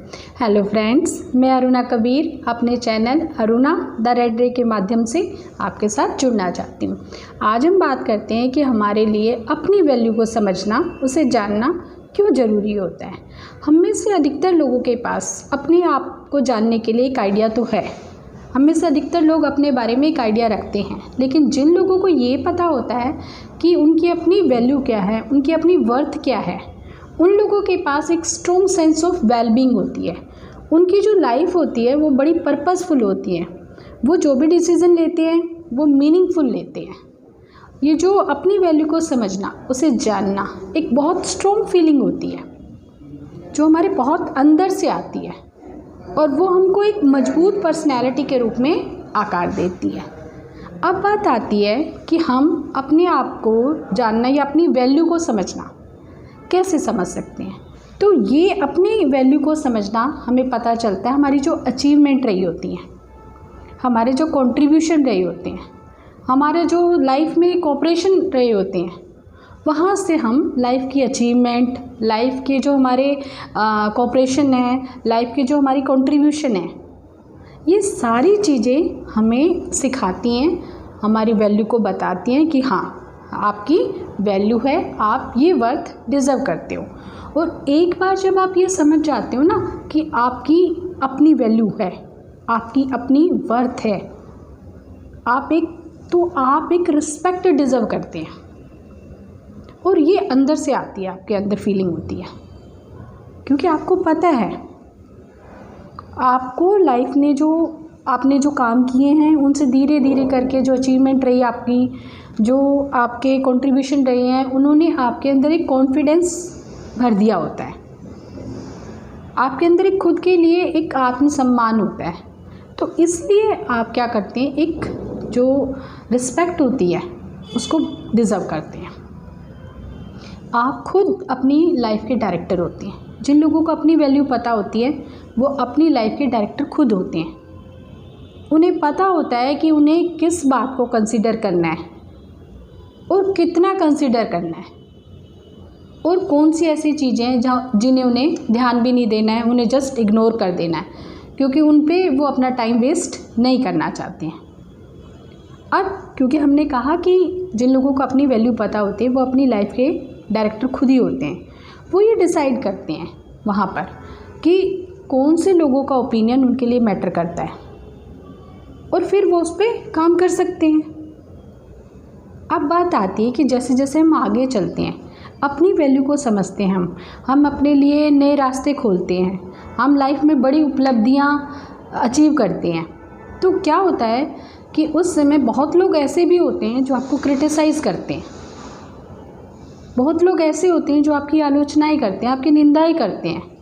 Hello friends, मैं अरुणा कबीर अपने channel Aruna the red रे के माध्यम से आपके साथ जुड़ना चाहती हूँ। आज हम बात करते हैं कि हमारे लिए अपनी वैल्यू को समझना, उसे जानना क्यों ज़रूरी होता है। हम में से अधिकतर लोगों के पास अपने आप को जानने के लिए एक आइडिया तो है। हम में से अधिकतर लोग अपने बारे में एक आइडिया रखते हैं, लेकिन जिन लोगों को ये पता होता है कि उनकी अपनी वैल्यू क्या है, उनकी अपनी वर्थ क्या है, उन लोगों के पास एक स्ट्रॉन्ग सेंस ऑफ वेलबींग होती है। उनकी जो लाइफ होती है वो बड़ी पर्पसफुल होती है। वो जो भी डिसीज़न लेते हैं वो मीनिंगफुल लेते हैं। ये जो अपनी वैल्यू को समझना, उसे जानना एक बहुत स्ट्रॉन्ग फीलिंग होती है जो हमारे बहुत अंदर से आती है और वो हमको एक मजबूत पर्सनैलिटी के रूप में आकार देती है। अब बात आती है कि हम अपने आप को जानना या अपनी वैल्यू को समझना कैसे समझ सकते हैं। तो ये अपनी वैल्यू को समझना हमें पता चलता है हमारी जो अचीवमेंट रही होती हैं, हमारे जो कंट्रीब्यूशन रहे होते हैं, हमारे जो लाइफ में कोऑपरेशन रहे होते हैं, वहाँ से हम लाइफ की अचीवमेंट, लाइफ के जो हमारे कोऑपरेशन है, लाइफ के जो हमारी कंट्रीब्यूशन है, ये सारी चीज़ें हमें सिखाती हैं, हमारी वैल्यू को बताती हैं कि हाँ, आपकी वैल्यू है, आप ये वर्थ डिज़र्व करते हो। और एक बार जब आप ये समझ जाते हो ना कि आपकी अपनी वैल्यू है, आपकी अपनी वर्थ है, आप एक रिस्पेक्ट डिज़र्व करते हैं और ये अंदर से आती है, आपके अंदर फीलिंग होती है, क्योंकि आपको पता है आपको लाइफ ने आपने जो काम किए हैं उनसे धीरे धीरे करके जो अचीवमेंट रही आपकी, जो आपके कंट्रीब्यूशन रहे हैं, उन्होंने आपके अंदर एक कॉन्फिडेंस भर दिया होता है। आपके अंदर एक खुद के लिए एक आत्मसम्मान होता है। तो इसलिए आप क्या करते हैं, एक जो रिस्पेक्ट होती है उसको डिज़र्व करते हैं। आप खुद अपनी लाइफ के डायरेक्टर होते हैं। जिन लोगों को अपनी वैल्यू पता होती है वो अपनी लाइफ के डायरेक्टर खुद होते हैं। उन्हें पता होता है कि उन्हें किस बात को कंसीडर करना है और कितना कंसीडर करना है, और कौन सी ऐसी चीज़ें हैं जिन्हें उन्हें ध्यान भी नहीं देना है, उन्हें जस्ट इग्नोर कर देना है, क्योंकि उन पे वो अपना टाइम वेस्ट नहीं करना चाहते हैं। अब क्योंकि हमने कहा कि जिन लोगों को अपनी वैल्यू पता होती है वो अपनी लाइफ के डायरेक्टर खुद ही होते हैं। वो ये डिसाइड करते हैं वहाँ पर कि कौन से लोगों का ओपिनियन उनके लिए मैटर करता है और फिर वो उस पर काम कर सकते हैं। अब बात आती है कि जैसे जैसे हम आगे चलते हैं, अपनी वैल्यू को समझते हैं, हम अपने लिए नए रास्ते खोलते हैं, हम लाइफ में बड़ी उपलब्धियां अचीव करते हैं, तो क्या होता है कि उस समय बहुत लोग ऐसे भी होते हैं जो आपको क्रिटिसाइज़ करते हैं। बहुत लोग ऐसे होते हैं जो आपकी आलोचनाएं करते हैं, आपकी निंदाएं करते हैं।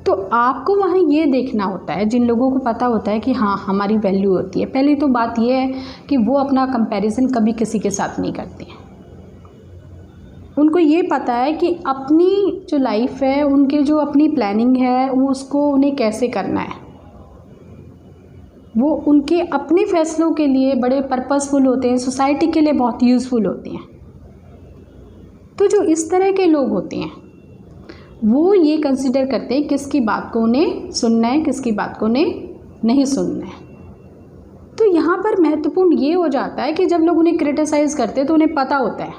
तो आपको वहाँ ये देखना होता है, जिन लोगों को पता होता है कि हाँ हमारी वैल्यू होती है, पहले तो बात ये है कि वो अपना कंपैरिजन कभी किसी के साथ नहीं करते हैं। उनको ये पता है कि अपनी जो लाइफ है, उनके जो अपनी प्लानिंग है, वो उसको उन्हें कैसे करना है। वो उनके अपने फैसलों के लिए बड़े पर्पसफुल होते हैं, सोसाइटी के लिए बहुत यूज़फुल होते हैं। तो जो इस तरह के लोग होते हैं वो ये कंसिडर करते हैं किसकी बात को उन्हें सुनना है, किसकी बात को उन्हें नहीं सुनना है। तो यहाँ पर महत्वपूर्ण ये हो जाता है कि जब लोग उन्हें क्रिटिसाइज़ करते हैं तो उन्हें पता होता है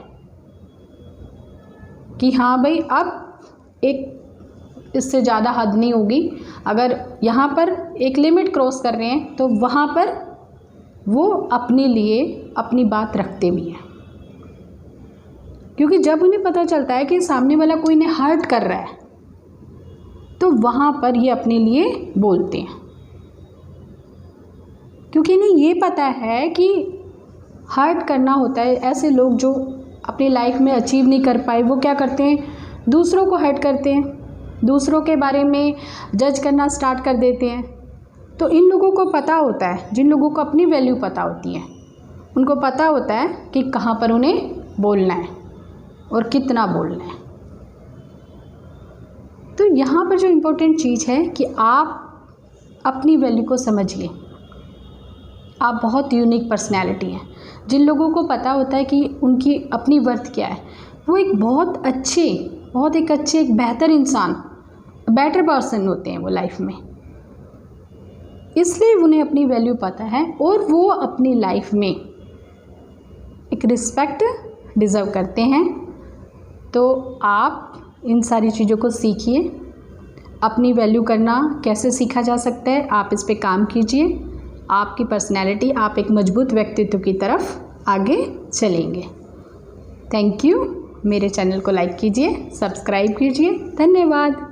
कि हाँ भाई, अब एक इससे ज़्यादा हद नहीं होगी। अगर यहाँ पर एक लिमिट क्रॉस कर रहे हैं तो वहाँ पर वो अपने लिए अपनी बात रखते भी हैं, क्योंकि जब उन्हें पता चलता है कि सामने वाला कोई इन्हें हर्ट कर रहा है तो वहाँ पर ये अपने लिए बोलते हैं, क्योंकि इन्हें ये पता है कि हर्ट करना होता है। ऐसे लोग जो अपनी लाइफ में अचीव नहीं कर पाए वो क्या करते हैं, दूसरों को हर्ट करते हैं, दूसरों के बारे में जज करना स्टार्ट कर देते हैं। तो इन लोगों को पता होता है, जिन लोगों को अपनी वैल्यू पता होती है, उनको पता होता है कि कहाँ पर उन्हें बोलना है और कितना बोलना है। तो यहाँ पर जो इम्पोर्टेंट चीज़ है कि आप अपनी वैल्यू को समझिए। आप बहुत यूनिक पर्सनैलिटी हैं। जिन लोगों को पता होता है कि उनकी अपनी वर्थ क्या है, वो एक बेहतर इंसान बेटर पर्सन होते हैं वो लाइफ में, इसलिए उन्हें अपनी वैल्यू पता है और वो अपनी लाइफ में एक रिस्पेक्ट डिज़र्व करते हैं। तो आप इन सारी चीज़ों को सीखिए। अपनी वैल्यू करना कैसे सीखा जा सकता है, आप इस पे काम कीजिए। आपकी पर्सनैलिटी, आप एक मजबूत व्यक्तित्व की तरफ आगे चलेंगे। Thank you. मेरे चैनल को लाइक कीजिए, सब्सक्राइब कीजिए। धन्यवाद।